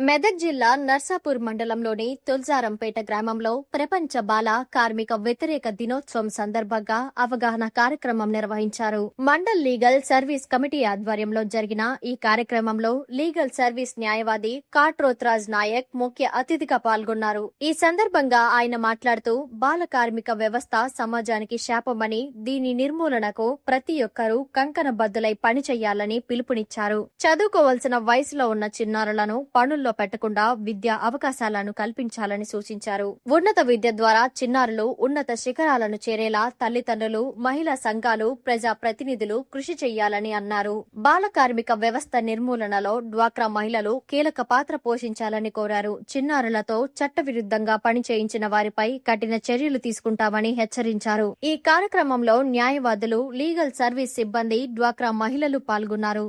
మెదక్ జిల్లా నర్సాపూర్ మండలంలోని తుల్జారంపేట గ్రామంలో ప్రపంచ బాల కార్మిక వ్యతిరేక దినోత్సవం సందర్భంగా అవగాహన కార్యక్రమం నిర్వహించారు. మండల్ లీగల్ సర్వీస్ కమిటీ ఆధ్వర్యంలో జరిగిన ఈ కార్యక్రమంలో లీగల్ సర్వీస్ న్యాయవాది కాట్రోత్రాజ్ నాయక్ ముఖ్య అతిథిగా పాల్గొన్నారు. ఈ సందర్భంగా ఆయన మాట్లాడుతూ బాల కార్మిక వ్యవస్థ సమాజానికి శాపమని, దీని నిర్మూలనకు ప్రతి ఒక్కరూ కంకణబద్దులై పనిచేయాలని పిలుపునిచ్చారు. చదువుకోవాల్సిన వయసులో ఉన్న చిన్నారులను పనుల్లో పెట్టకుండా విద్యా అవకాశాలను కల్పించాలని సూచించారు. ఉన్నత విద్య ద్వారా చిన్నారులు ఉన్నత శిఖరాలను చేరేలా తల్లిదండ్రులు, మహిళా సంఘాలు, ప్రజా ప్రతినిధులు కృషి చేయాలని అన్నారు. బాల కార్మిక వ్యవస్థ నిర్మూలనలో డ్వాక్రా మహిళలు కీలక పాత్ర పోషించాలని కోరారు. చిన్నారులతో చట్టవిరుద్ధంగా పని చేయించిన వారిపై కఠిన చర్యలు తీసుకుంటామని హెచ్చరించారు. ఈ కార్యక్రమంలో న్యాయవాదులు, లీగల్ సర్వీస్ సిబ్బంది, డ్వాక్రా మహిళలు పాల్గొన్నారు.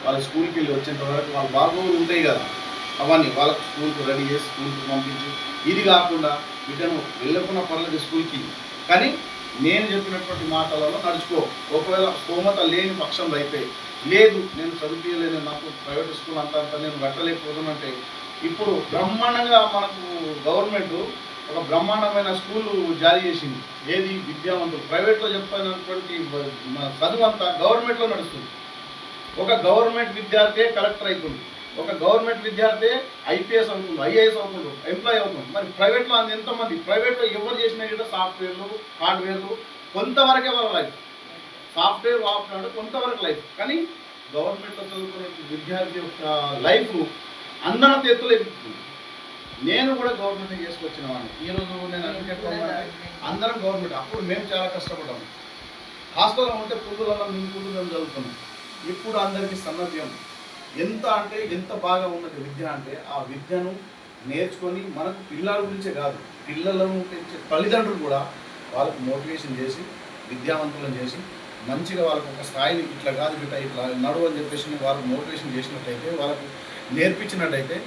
వాళ్ళ స్కూల్కి వెళ్ళి వచ్చేంత వరకు వాళ్ళ బాగోగులు ఉంటాయి కదా, అవన్నీ వాళ్ళకి స్కూల్కి రెడీ చేసి స్కూల్కి పంపించి, ఇది కాకుండా బిడ్డను వెళ్ళకుండా పర్లేదు స్కూల్కి, కానీ నేను చెప్పినటువంటి మాటలలో నడుచుకో. ఒకవేళ స్తోమత లేని పక్షంలో అయితే, లేదు నేను చదివించలేదు, నాకు ప్రైవేట్ స్కూల్ అంతా నేను పెట్టలేకపోతున్నంటే, ఇప్పుడు బ్రహ్మాండంగా మనకు గవర్నమెంట్ ఒక బ్రహ్మాండమైన స్కూలు జారీ చేసింది. ఏది విద్యావంతులు ప్రైవేట్లో చెప్పినటువంటి చదువు అంతా గవర్నమెంట్లో నడుస్తుంది. ఒక గవర్నమెంట్ విద్యార్థి కలెక్టర్ అవుతుంది, ఒక గవర్నమెంట్ విద్యార్థి ఐపీఎస్ అవుతుంది, ఐఏఎస్ అవుతుంది, ఎంప్లాయీ అవుతుంది. మరి ప్రైవేట్లో అంత ఎంతమంది, ప్రైవేట్లో ఎవరు చేసినా కూడా సాఫ్ట్వేర్లు, హార్డ్వేర్లు కొంతవరకే వాళ్ళ లైఫ్, సాఫ్ట్వేర్ వాడుతున్నాడు కొంతవరకు లైఫ్. కానీ గవర్నమెంట్లో చదువుకునే విద్యార్థి యొక్క లైఫ్ అందరం ఎత్తులు ఎదుగుతుంది. నేను కూడా గవర్నమెంట్ చేసుకొచ్చిన వాడిని. ఈరోజు నేను అడ్వకేట్ అందరం గవర్నమెంట్. అప్పుడు మేము చాలా కష్టపడ్డాము. హాస్టల్లో ఉంటే పుల్లులలో మేము చదువుతున్నాం. ఇప్పుడు అందరికీ సన్నద్యం ఎంత అంటే ఎంత బాగా ఉన్నది విద్య అంటే, ఆ విద్యను నేర్చుకొని మనకు పిల్లల గురించే కాదు, పిల్లలను పెంచే తల్లిదండ్రులు కూడా వాళ్ళకు మోటివేషన్ చేసి, విద్యావంతులను చేసి, మంచిగా వాళ్ళకు ఒక స్థాయిని ఇట్లా కాదు బిడ్డ ఇట్లా నడువు అని చెప్పేసి వాళ్ళకు మోటివేషన్ చేసినట్టయితే, వాళ్ళకు నేర్పించినట్టయితే,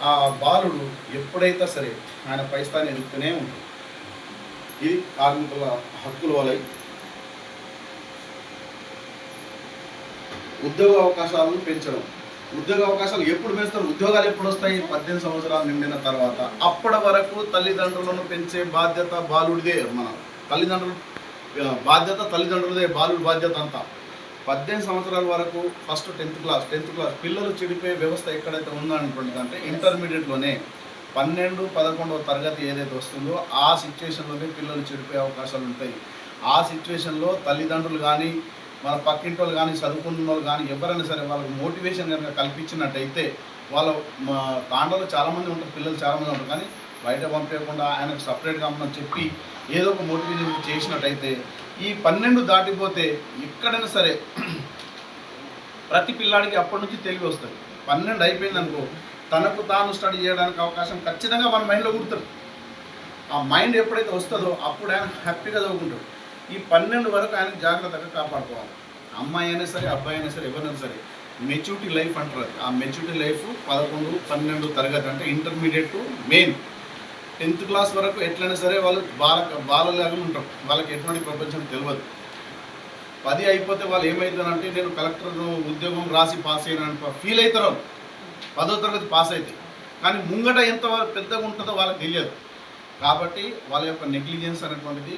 ఆ బాలుడు ఎప్పుడైతే సరే ఆయన పై స్థాయిని ఎదుగుతూనే ఉంటుంది. ఇది కార్మికుల హక్కుల వలై. ఉద్యోగ అవకాశాలను పెంచడం. ఉద్యోగ అవకాశాలు ఎప్పుడు పెంచుతారు? ఉద్యోగాలు ఎప్పుడు వస్తాయి? 18 సంవత్సరాలు నిండిన తర్వాత. అప్పటి వరకు తల్లిదండ్రులను పెంచే బాధ్యత బాలుడిదే. మన తల్లిదండ్రులు బాధ్యత తల్లిదండ్రులదే, బాలుడి బాధ్యత అంతా. 18 సంవత్సరాల వరకు ఫస్ట్ 10th క్లాస్ పిల్లలు చెడిపోయే వ్యవస్థ ఎక్కడైతే ఉందనుకుంటుంది అంటే ఇంటర్మీడియట్లోనే 12, 11వ తరగతి ఏదైతే వస్తుందో ఆ సిచ్యువేషన్లోనే పిల్లలు చెడిపోయే అవకాశాలు ఉంటాయి. ఆ సిచ్యువేషన్లో తల్లిదండ్రులు కానీ, మన పక్కింటి వాళ్ళు కానీ, చదువుకున్న వాళ్ళు కానీ ఎవరైనా సరే వాళ్ళకి మోటివేషన్ కనుక కల్పించినట్టయితే, వాళ్ళ తాండలో చాలామంది ఉంటారు, పిల్లలు చాలామంది ఉంటారు, కానీ బయట పంపించకుండా ఆయనకు సపరేట్గా అమ్మని చెప్పి ఏదో ఒక మోటివేషన్ చేసినట్టయితే, ఈ 12 దాటిపోతే ఎక్కడైనా సరే ప్రతి పిల్లాడికి అప్పటి నుంచి తెలివి వస్తుంది. 12 అయిపోయింది అనుకో, తనకు తాను స్టడీ చేయడానికి అవకాశం ఖచ్చితంగా మన మైండ్లో కుడుతుంది. ఆ మైండ్ ఎప్పుడైతే వస్తుందో అప్పుడు ఆయన హ్యాపీగా చదువుకుంటాడు. ఈ 12 వరకు ఆయన జాగ్రత్తగా కాపాడుకోవాలి. అమ్మాయి అయినా సరే, అబ్బాయి అయినా సరే, ఎవరైనా సరే మెచ్యూరిటీ లైఫ్ అంటారు. ఆ మెచ్యూరిటీ లైఫ్ 11, 12 తరగతి అంటే intermediate to main 10th class వరకు ఎట్లయినా సరే వాళ్ళు బాలలాగా ఉంటారు. వాళ్ళకి ఎటువంటి ప్రపంచం తెలియదు. 10 అయిపోతే వాళ్ళు ఏమవుతారంటే, నేను కలెక్టర్ ఉద్యోగం రాసి పాస్ అయిన ఫీల్ అవుతారు 10వ తరగతి పాస్ అయితే. కానీ ముంగట ఎంత పెద్దగా ఉంటుందో వాళ్ళకి తెలియదు. కాబట్టి వాళ్ళ యొక్క నెగ్లిజెన్స్ అనేటువంటిది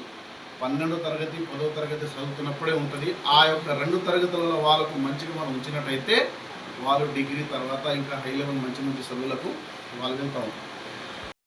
12వ తరగతి 10వ తరగతి చదువుతున్నప్పుడే ఉంటుంది. ఆ యొక్క 2 తరగతులలో వాళ్ళకు మంచిగా మనం ఉంచినట్టయితే వాళ్ళు డిగ్రీ తర్వాత ఇంకా హై లెవెల్ మంచి చదువులకు వాళ్ళు వెళ్తూ ఉంటారు.